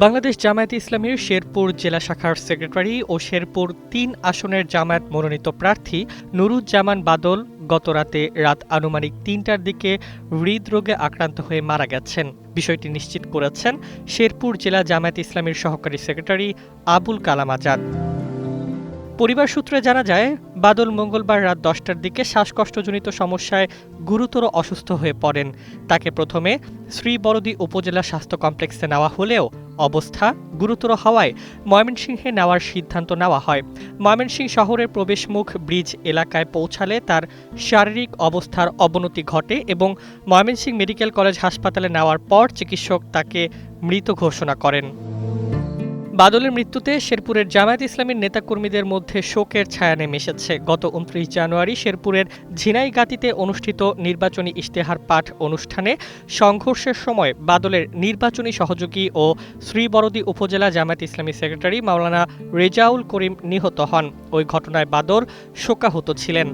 বাংলাদেশ জামায়াতে ইসলামীর শেরপুর জেলা শাখার সেক্রেটারি ও শেরপুর ৩ আসনের জামায়াত মনোনীত প্রার্থী নুরুজ্জামান বাদল গতরাতে রাত আনুমানিক ৩টার দিকে হৃদরোগে আক্রান্ত হয়ে মারা গেছেন। বিষয়টি নিশ্চিত করেছেন শেরপুর জেলা জামায়াতে ইসলামীর সহকারী সেক্রেটারি আবুল কালাম আজাদ। পরিবার সূত্রে জানা যায়, বাদল মঙ্গলবার রাত ১০টার দিকে শ্বাসকষ্টজনিত সমস্যায় গুরুতর অসুস্থ হয়ে পড়েন। তাকে প্রথমে শ্রীবরদী উপজেলা স্বাস্থ্য কমপ্লেক্সে নেওয়া হলেও অবস্থা গুরুতর হওয়ায় ময়মনসিংহে নেওয়ার সিদ্ধান্ত নেওয়া হয়। ময়মনসিংহ শহরের প্রবেশমুখ ব্রিজ এলাকায় পৌঁছালে তার শারীরিক অবস্থার অবনতি ঘটে এবং ময়মনসিংহ মেডিকেল কলেজ হাসপাতালে নেওয়ার পর চিকিৎসক তাকে মৃত ঘোষণা করেন। বাদলের মৃত্যুতে শেরপুরের জামায়াত ইসলামীর নেতাকর্মীদের মধ্যে শোকের ছায়া নেমে এসেছে। গত ২৯ জানুয়ারি শেরপুরের ঝিনাইগাতীতে অনুষ্ঠিত নির্বাচনী ইশতেহার পাঠ অনুষ্ঠানে সংঘর্ষের সময় বাদলের নির্বাচনী সহযোগী ও শ্রীবরদী উপজেলা জামায়াত ইসলামী সেক্রেটারি মাওলানা রেজাউল করিম নিহত হন। ওই ঘটনায় বাদল শোকাহত ছিলেন।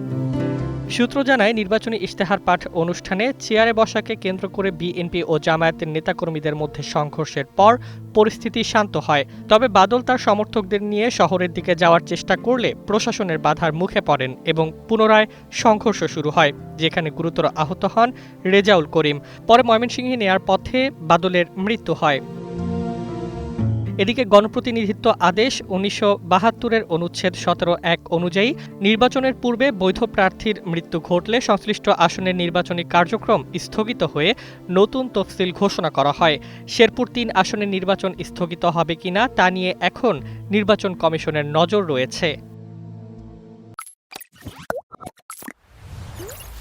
সূত্র জানায়, নির্বাচনী ইশতেহার পাঠ অনুষ্ঠানে চেয়ারে বসাকে কেন্দ্র করে বিএনপি ও জামায়াতের নেতাকর্মীদের মধ্যে সংঘর্ষের পর পরিস্থিতি শান্ত হয়। তবে বাদল তার সমর্থকদের নিয়ে শহরের দিকে যাওয়ার চেষ্টা করলে প্রশাসনের বাধার মুখে পড়েন এবং পুনরায় সংঘর্ষ শুরু হয়, যেখানে গুরুতর আহত হন রেজাউল করিম। পরে ময়মনসিংহে নেয়ার পথে বাদলের মৃত্যু হয়। এদিকে গণপ্রতিনিধিত্ব আদেশ ১৯৭২-এর অনুচ্ছেদ ১৭(১) অনুযায়ী নির্বাচনের পূর্বে বৈধ প্রার্থীর মৃত্যু ঘটলে সংশ্লিষ্ট আসনের নির্বাচনী কার্যক্রম স্থগিত হয়ে নতুন তফসিল ঘোষণা করা হয়। শেরপুর ৩ আসনের নির্বাচন স্থগিত হবে কিনা তা নিয়ে এখন নির্বাচন কমিশনের নজর রয়েছে।